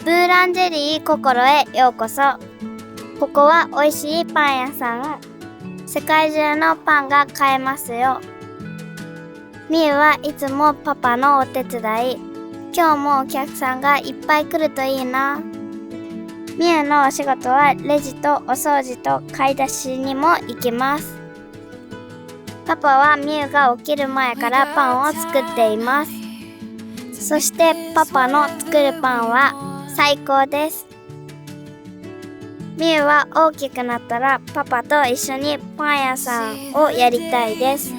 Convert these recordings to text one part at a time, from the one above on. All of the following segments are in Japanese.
ブーランジェリー心へようこそ。ここは美味しいパン屋さん。世界中のパンが買えますよ。みゆはいつもパパのお手伝い。今日もお客さんがいっぱい来るといいな。みゆのお仕事はレジとお掃除と買い出しにも行きます。パパはみゆが起きる前からパンを作っています。そしてパパの作るパンは最高です。みゆは大きくなったらパパと一緒にパン屋さんをやりたいです。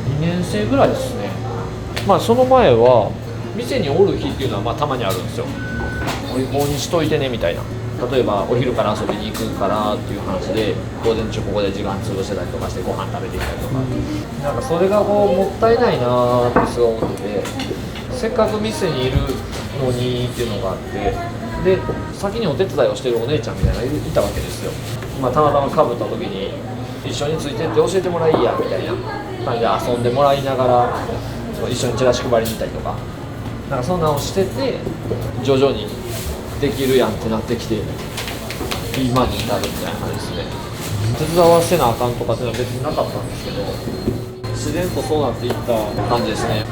2年生ぐらいですね。その前は店におる日っていうのはたまにあるんですよ。お芋にしといてねみたいな。例えばお昼から遊びに行くからっていう話で午前中ここで時間潰してたりとかしてご飯食べてきたりとか、なんかそれがもったいないなってすごい思ってて、せっかく店にいるのにっていうのがあって、で先にお手伝いをしてるお姉ちゃんみたいなのがいたわけですよ。たまたまかぶった時に一緒についてって教えてもらいやみたいな感じで遊んでもらいながら一緒にチラシ配りに行ったりとか、なんかそんなのをしてて徐々にできるやんってなってきて今に至るみたいな感じですね。手伝わせなあかんとかっていうのは別になかったんですけど、自然とそうなっていった感じですね。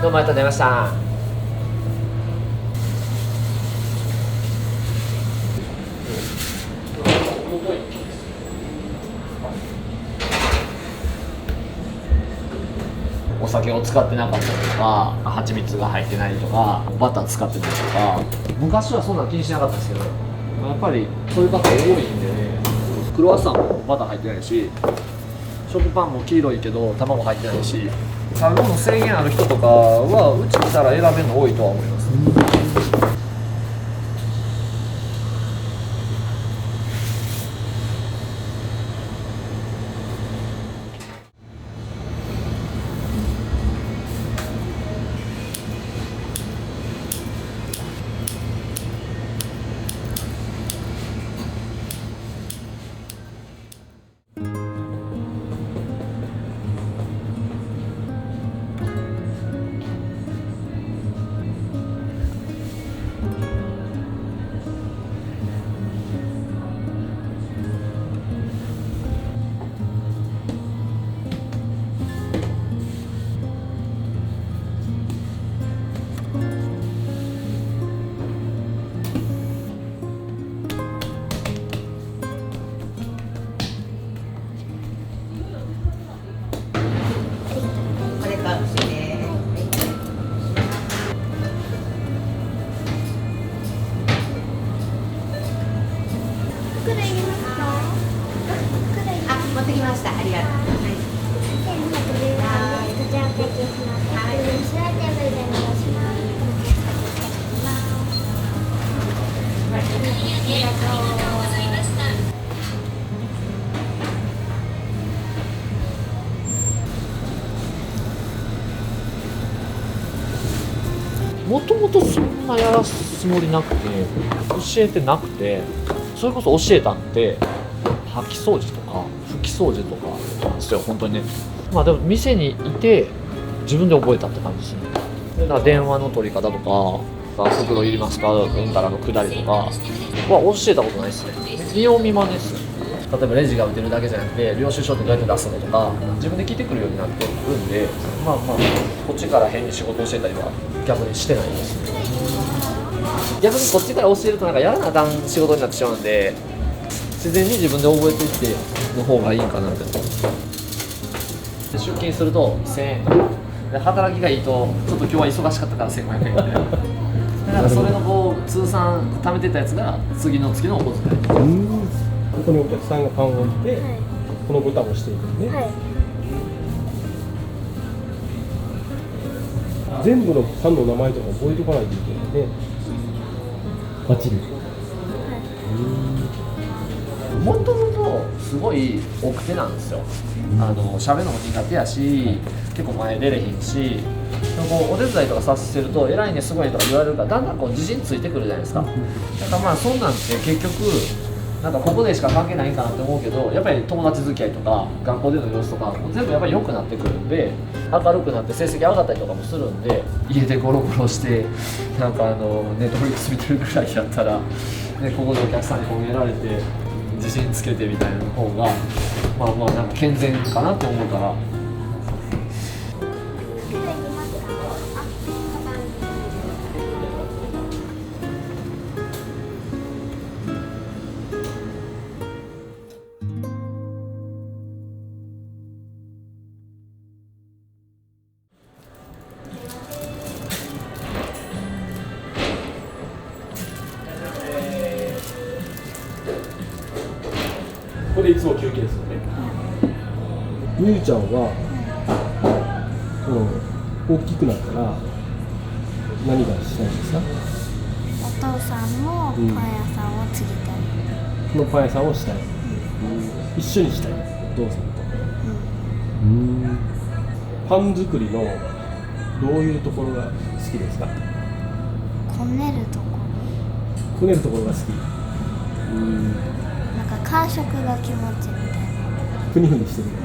どうもありがとうございました。お酒を使ってなかったりとか、蜂蜜が入ってないとか、バター使ってないとか、昔はそんな気にしなかったんですけど、やっぱりそういう方多いんでね、副クロワッサンもバター入ってないし、食パンも黄色いけど卵入ってないし、食べ物制限ある人とかはうち来たら選べるの多いとは思います。これかもしれない。袋入れますか？袋入れあ、持ってきました。ありがとう。はい。こちらお会計します。白いテーブルでお願いします。ありがとう。もともとそんなやらすつもりなくて、教えてなくて、それこそ教えたんって掃き掃除とか拭き掃除とかなんですよ、本当にね。まあでも店にいて自分で覚えたって感じですね。だから電話の取り方とか、袋いりますかうんたらの下りとかは教えたことないですね。見よう見まねですね。例えばレジが打てるだけじゃなくて領収書ってどうやって出すのとか自分で聞いてくるようになってるんで、まあまあこっちから変に仕事教えたりは逆にしてないですね。逆にこっちから教えるとなんかやらなあかん仕事になってしまうんで、自然に自分で覚えていっての方がいいかなって。で出勤すると1000円で、働きがいいとちょっと今日は忙しかったから1500円みたいな。だからそれのこう通算貯めてたやつが次の月のお小遣い。ここにお客さんがパンを置いて、このボタンを押していくんで、はい。全部のパンの名前とか覚えておかないといけないね。バッチリ。もともとすごい奥手なんですよ。喋るのも苦手やし、結構前出れへんし、こうお手伝いとかさせてると偉いねすごいねとか言われるからだんだんこう自信ついてくるじゃないですか。だからまあそんなんって結局なんかここでしか関係ないんかなって思うけど、やっぱり友達付き合いとか学校での様子とか全部やっぱり良くなってくるんで、明るくなって成績上がったりとかもするんで、家でゴロゴロしてなんかネットフリックス見てるぐらいやったら、ね、ここでお客さんに褒められて自信つけてみたいなの方がまあまあなんか健全かなって思うから。袋入れますか？あ、ボタン。これいつも休憩ですよね。みゆちゃんは、大きくなったら何がしたいんですか？お父さんのパン屋さんを継ぎたい。このパン屋さんをしたい。一緒にしたい。お父さんと。パン作りのどういうところが好きですか？こねるとここねるところが好き。ろ。なんか感触が気持ちいいみたいな。ふにふにしてるよね。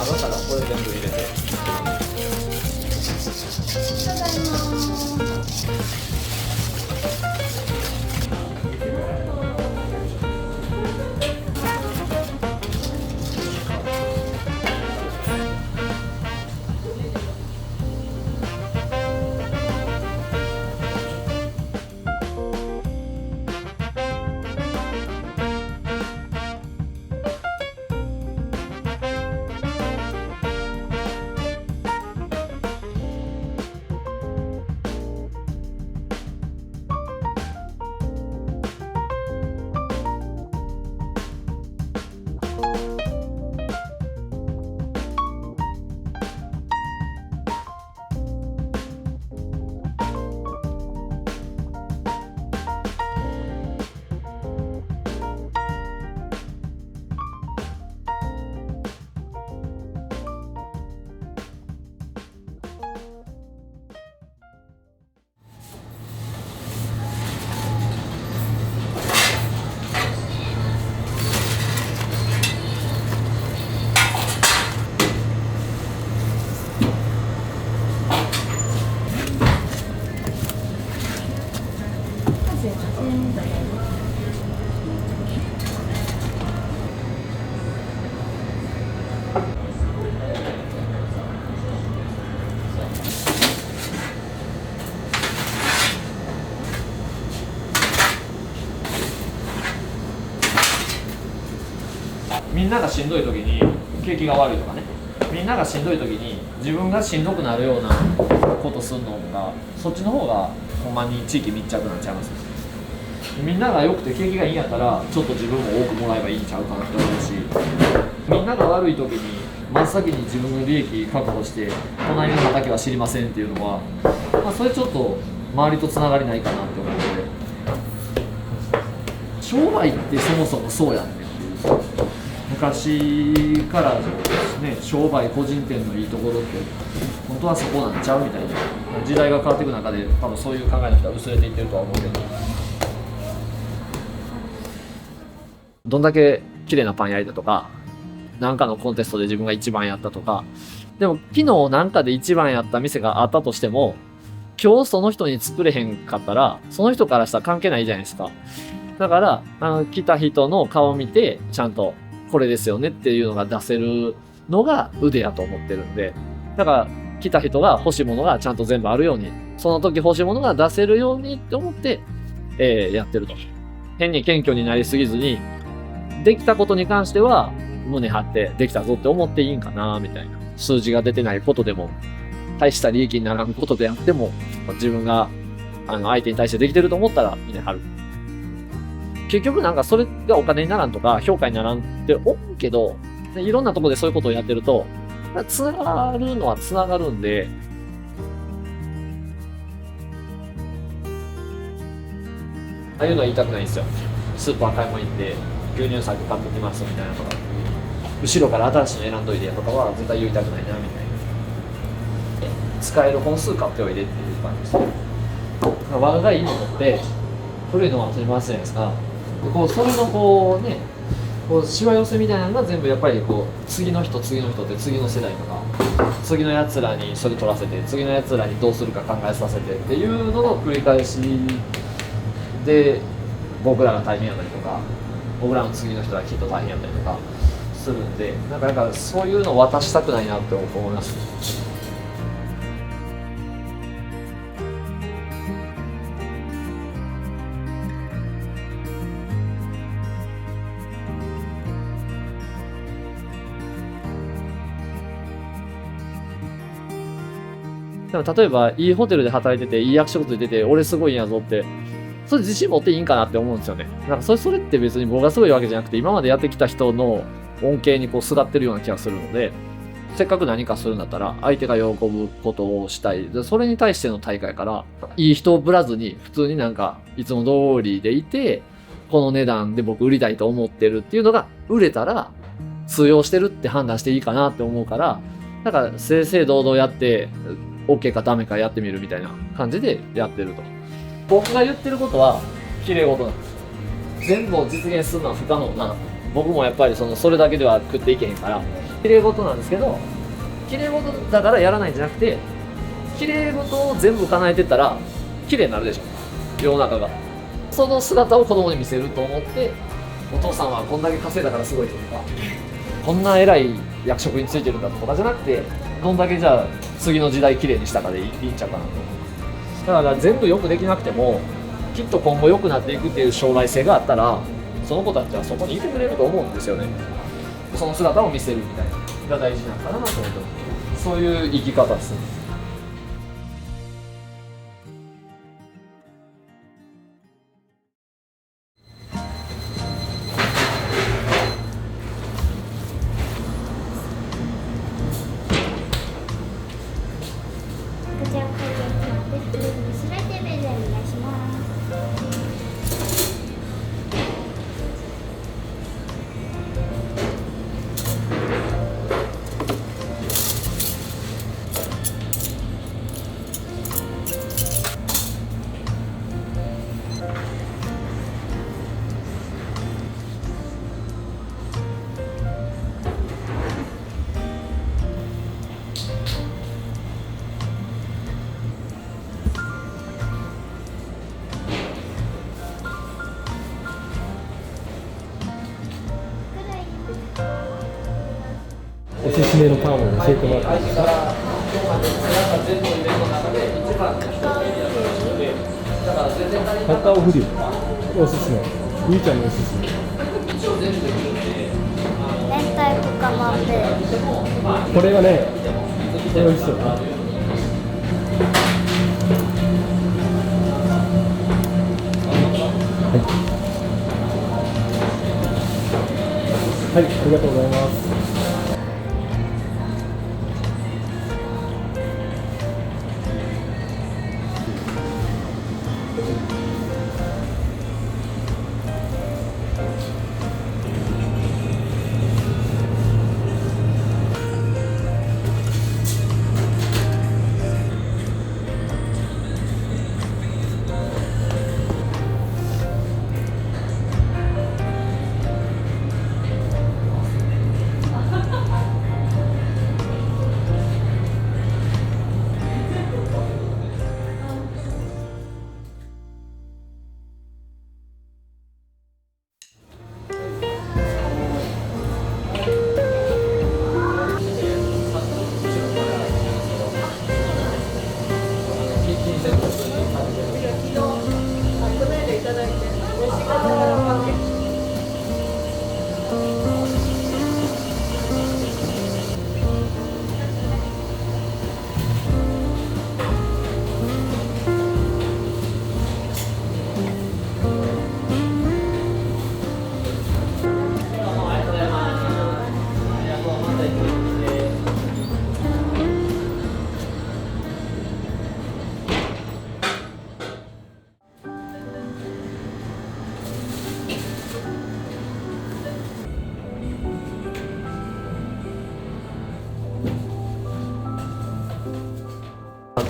だからこれ全部入れて。みんながしんどい時に景気が悪いとかね、みんながしんどい時に自分がしんどくなるようなことするのが、そっちの方がほんまに地域密着になっちゃいます。みんなが良くて景気がいいんやったらちょっと自分も多くもらえばいいんちゃうかなって思うし、みんなが悪い時に真っ先に自分の利益確保して隣の畑は知りませんっていうのは、それちょっと周りとつながりないかなって思うので、商売ってそもそもそうやんねっていう。昔からね、商売個人店のいいところって本当はそこなんちゃうみたいな、時代が変わっていく中で多分そういう考えの人は薄れていってるとは思うけど、どんだけ綺麗なパン焼いたとか、なんかのコンテストで自分が一番やったとか、でも昨日なんかで一番やった店があったとしても、今日その人に作れへんかったらその人からしたら関係ないじゃないですか。だから来た人の顔を見てちゃんとこれですよねっていうのが出せるのが腕やと思ってるんで、だから来た人が欲しいものがちゃんと全部あるように、その時欲しいものが出せるようにって思って、やってると。変に謙虚になりすぎずに、できたことに関しては胸張ってできたぞって思っていいんかなみたいな。数字が出てないことでも大した利益にならんことであっても、自分が相手に対してできてると思ったら胸張る。結局なんかそれがお金にならんとか評価にならんって思うけど、いろんなところでそういうことをやってるとつながるのはつながるんで、ああいうのは言いたくないんですよ。スーパー買い物行って牛乳先買ってきますみたいなとか、後ろから新しいの選んどいてとかは絶対言いたくないなみたいな。使える本数買っておいでっていう感じです。我がいいものって古いのは当たり前じゃないですか。こうそれのこうね、こうしわ寄せみたいなのが全部やっぱりこう次の人って次の世代とか次のやつらにそれ取らせて次のやつらにどうするか考えさせてっていうのの繰り返しで、僕らが大変やったりとか僕らの次の人がきっと大変やったりとかするんで、なんかそういうのを渡したくないなって思います。でも例えばいいホテルで働いてていい役職ついてて俺すごいんやぞって、それ自信持っていいんかなって思うんですよね。なんかそれって別に僕がすごいわけじゃなくて、今までやってきた人の恩恵にこうすがってるような気がするので、せっかく何かするんだったら相手が喜ぶことをしたい。でそれに対しての大会から、いい人をぶらずに普通になんかいつも通りでいて、この値段で僕売りたいと思ってるっていうのが売れたら通用してるって判断していいかなって思うから、だから正々堂々やってOK かダメかやってみるみたいな感じでやってると。僕が言ってることは綺麗事なんです。全部を実現するのは不可能な僕もやっぱりそれだけでは食っていけへんから綺麗事なんですけど、綺麗事だからやらないんじゃなくて、綺麗事を全部叶えてったら綺麗になるでしょ世の中が。その姿を子供に見せると思って、お父さんはこんだけ稼いだからすごいとか、こんな偉い役職についてるんだとかじゃなくて、どんだけじゃあ次の時代綺麗にしたかでいいんちゃうかなと。だから全部よくできなくてもきっと今後良くなっていくっていう将来性があったら、その子たちはそこにいてくれると思うんですよね。その姿を見せるみたいなが大事なのかなと思って、そういう生き方ですね。こちらを会計します。全てベルでお願いします。おすすめのパンを教えてもらっていいですか？カカオフリューおすすめ、ゆいちゃんのおすすめ。明太子カマンベール。これはね、これ美味しそう。はい、ありがとうございます。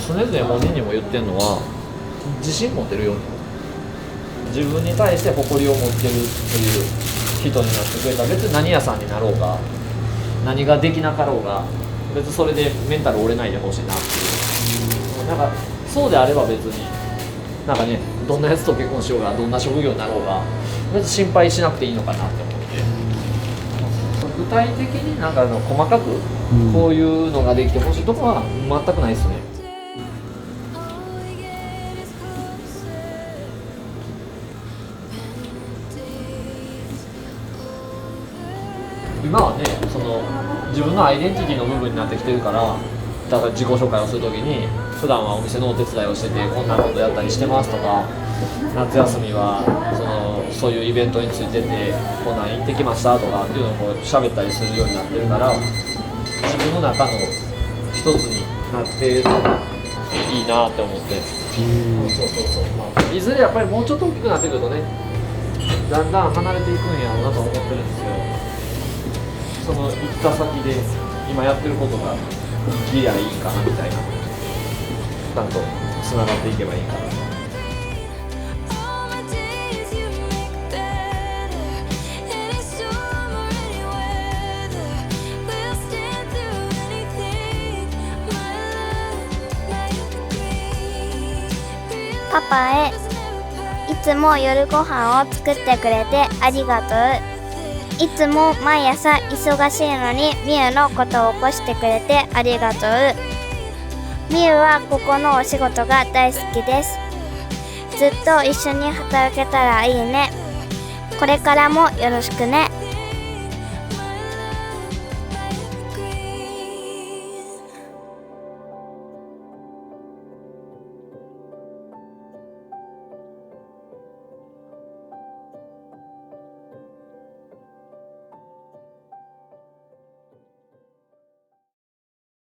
常々本人にも言ってるのは、自信持てるように、自分に対して誇りを持ってるっていう人になってくれたら、別に何屋さんになろうが何ができなかろうが、別にそれでメンタル折れないでほしいなっていう。なんかそうであれば別になんかね、どんなやつと結婚しようがどんな職業になろうが別に心配しなくていいのかなって思って、具体的になんか細かくこういうのができてほしいとかは全くないですね。今はね、自分のアイデンティティの部分になってきてるから、だから自己紹介をするときに普段はお店のお手伝いをしててこんなことやったりしてますとか、夏休みはそういうイベントについててこんなん行ってきましたとかっていうのをこう喋ったりするようになってるから、自分の中の一つになっていいなって思って、いずれやっぱりもうちょっと大きくなってくるとね、だんだん離れていくんやろうなと思ってるんですよ。その行った先で今やってることが生きりゃいいかなみたいな、ちゃんとつながっていけばいいかな。All my days you make better, and it's so パパへいつも夜ご飯を作ってくれてありがとう。いつも毎朝忙しいのにみゆのことを起こしてくれてありがとう。みゆはここのお仕事が大好きです。ずっと一緒に働けたらいいね。これからもよろしくね。